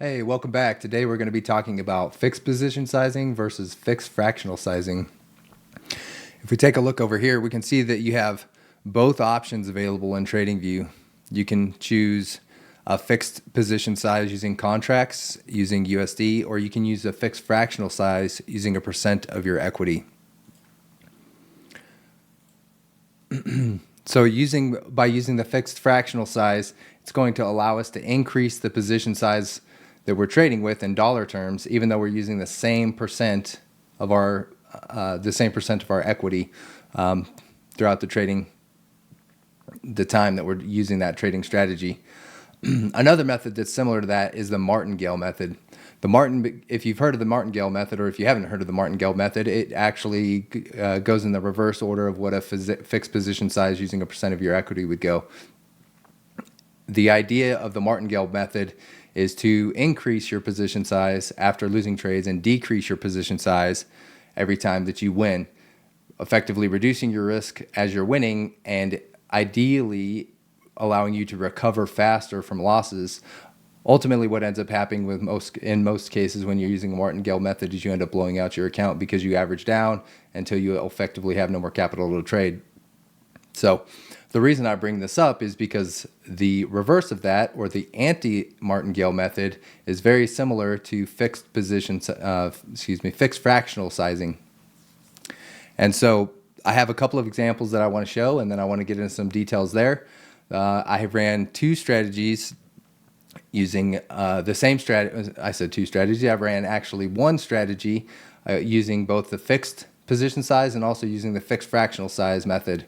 Hey, welcome back. Today we're going to be talking about fixed position sizing versus fixed fractional sizing. If we take a look over here, we can see that you have both options available in TradingView. You can choose a fixed position size using contracts, using USD, or you can use a fixed fractional size using a percent of your equity. So by using the fixed fractional size, it's going to allow us to increase the position size that we're trading with in dollar terms, even though we're using the same percent of our equity throughout the time that we're using that trading strategy. Another method that's similar to that is the Martingale method. If you've heard of the Martingale method, or if you haven't heard of the Martingale method, it actually goes in the reverse order of what a fixed position size using a percent of your equity would go. The idea of the Martingale method is to increase your position size after losing trades and decrease your position size every time that you win, effectively reducing your risk as you're winning and ideally allowing you to recover faster from losses. Ultimately, what ends up happening in most cases when you're using a Martingale method is you end up blowing out your account because you average down until you effectively have no more capital to trade. So the reason I bring this up is because the reverse of that, or the anti-Martingale method, is very similar to fixed fractional sizing. And so I have a couple of examples that I want to show, and then I want to get into some details there. I have ran two strategies using the same strategy. I said two strategies. I've ran actually one strategy using both the fixed position size and also using the fixed fractional size method.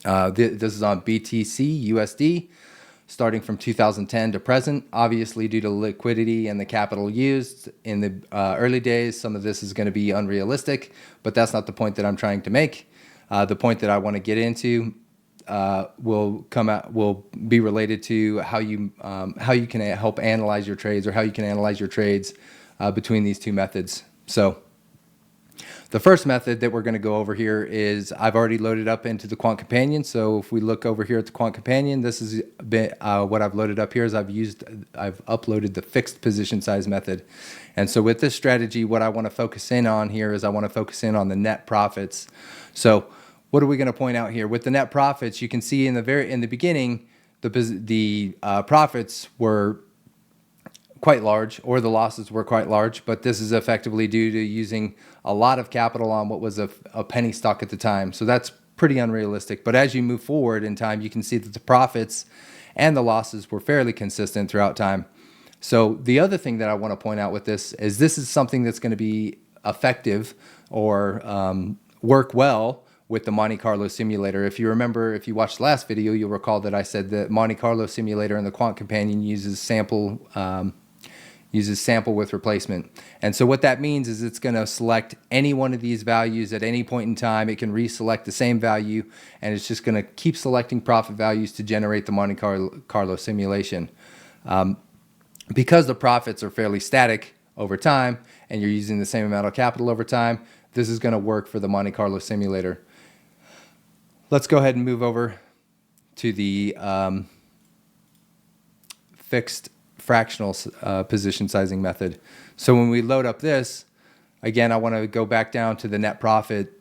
This is on BTCUSD, starting from 2010 to present. Obviously, due to liquidity and the capital used in the early days, some of this is going to be unrealistic, but that's not the point that I'm trying to make. The point that I want to get into will be related to how you can help analyze your trades, or how you can analyze your trades between these two methods. So the first method that we're going to go over here is I've already loaded up into the Quant Companion. So if we look over here at the Quant Companion, this is what I've loaded up here is I've uploaded the fixed position size method. And so with this strategy, what I want to focus in on here is I want to focus in on the net profits. So what are we going to point out here? With the net profits, you can see in the beginning, the profits were quite large, or the losses were quite large, but this is effectively due to using a lot of capital on what was a penny stock at the time. So that's pretty unrealistic. But as you move forward in time, you can see that the profits and the losses were fairly consistent throughout time. So the other thing that I want to point out with this is something that's going to be effective or work well with the Monte Carlo simulator. If you remember, if you watched the last video, you'll recall that I said that Monte Carlo simulator and the Quant Companion uses sample with replacement. And so what that means is it's going to select any one of these values at any point in time. It can reselect the same value, and it's just going to keep selecting profit values to generate the Monte Carlo simulation. Because the profits are fairly static over time, and you're using the same amount of capital over time, this is going to work for the Monte Carlo simulator. Let's go ahead and move over to the fixed fractional position sizing method. So when we load up this, again, I want to go back down to the net profit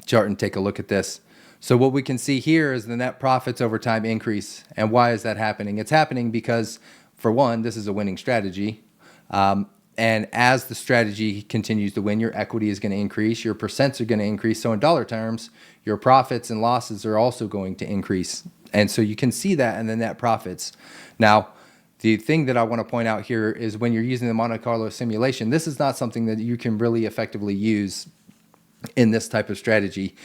chart and take a look at this. So what we can see here is the net profits over time increase. And why is that happening? It's happening because, for one, this is a winning strategy. And as the strategy continues to win, your equity is going to increase, your percents are going to increase. So in dollar terms, your profits and losses are also going to increase. And so you can see that in the net profits. Now, the thing that I want to point out here is when you're using the Monte Carlo simulation, this is not something that you can really effectively use in this type of strategy.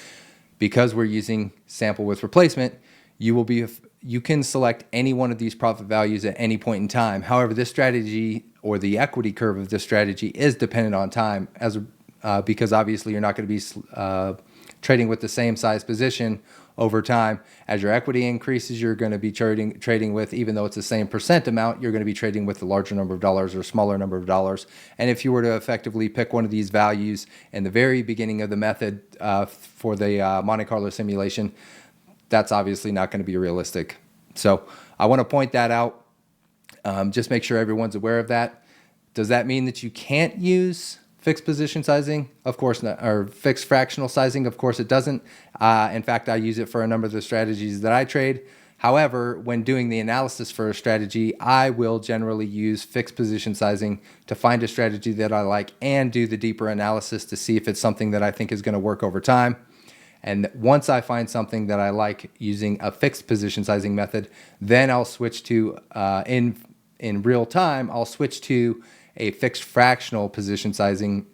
Because we're using sample with replacement, you can select any one of these profit values at any point in time. However, this strategy, or the equity curve of this strategy, is dependent on time, because obviously you're not going to be trading with the same size position over time. As your equity increases, you're going to be trading with, even though it's the same percent amount, you're going to be trading with a larger number of dollars or smaller number of dollars. And if you were to effectively pick one of these values in the very beginning of the method for the Monte Carlo simulation, that's obviously not going to be realistic. So I want to point that out. Just make sure everyone's aware of that. Does that mean that you can't use fixed position sizing? Of course not. Or fixed fractional sizing? Of course it doesn't. In fact, I use it for a number of the strategies that I trade. However, when doing the analysis for a strategy, I will generally use fixed position sizing to find a strategy that I like and do the deeper analysis to see if it's something that I think is going to work over time. And once I find something that I like using a fixed position sizing method, then I'll switch to, in real time, I'll switch to a fixed fractional position sizing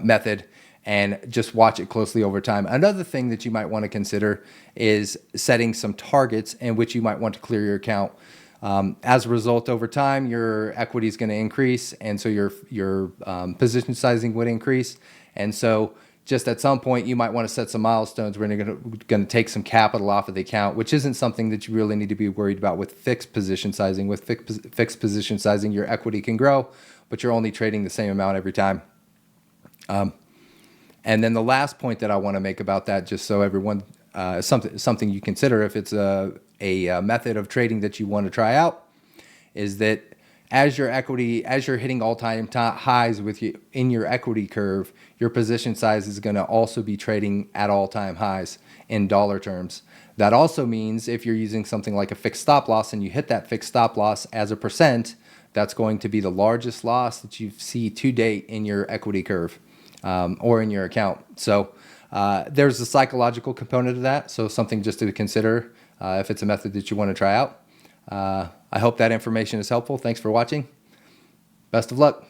method and just watch it closely over time. Another thing that you might want to consider is setting some targets in which you might want to clear your account. As a result, over time, your equity is going to increase, and so your position sizing would increase. And so just at some point, you might want to set some milestones where you're going to take some capital off of the account, which isn't something that you really need to be worried about with fixed position sizing. With fixed position sizing, your equity can grow, but you're only trading the same amount every time. And then the last point that I want to make about that, just so everyone, something you consider if it's a method of trading that you want to try out, is that as you're hitting all-time highs in your equity curve, your position size is going to also be trading at all-time highs in dollar terms. That also means if you're using something like a fixed stop loss and you hit that fixed stop loss as a percent, that's going to be the largest loss that you see to date in your equity curve. Or in your account. So there's a psychological component of that. So something just to consider if it's a method that you want to try out. I hope that information is helpful. Thanks for watching. Best of luck.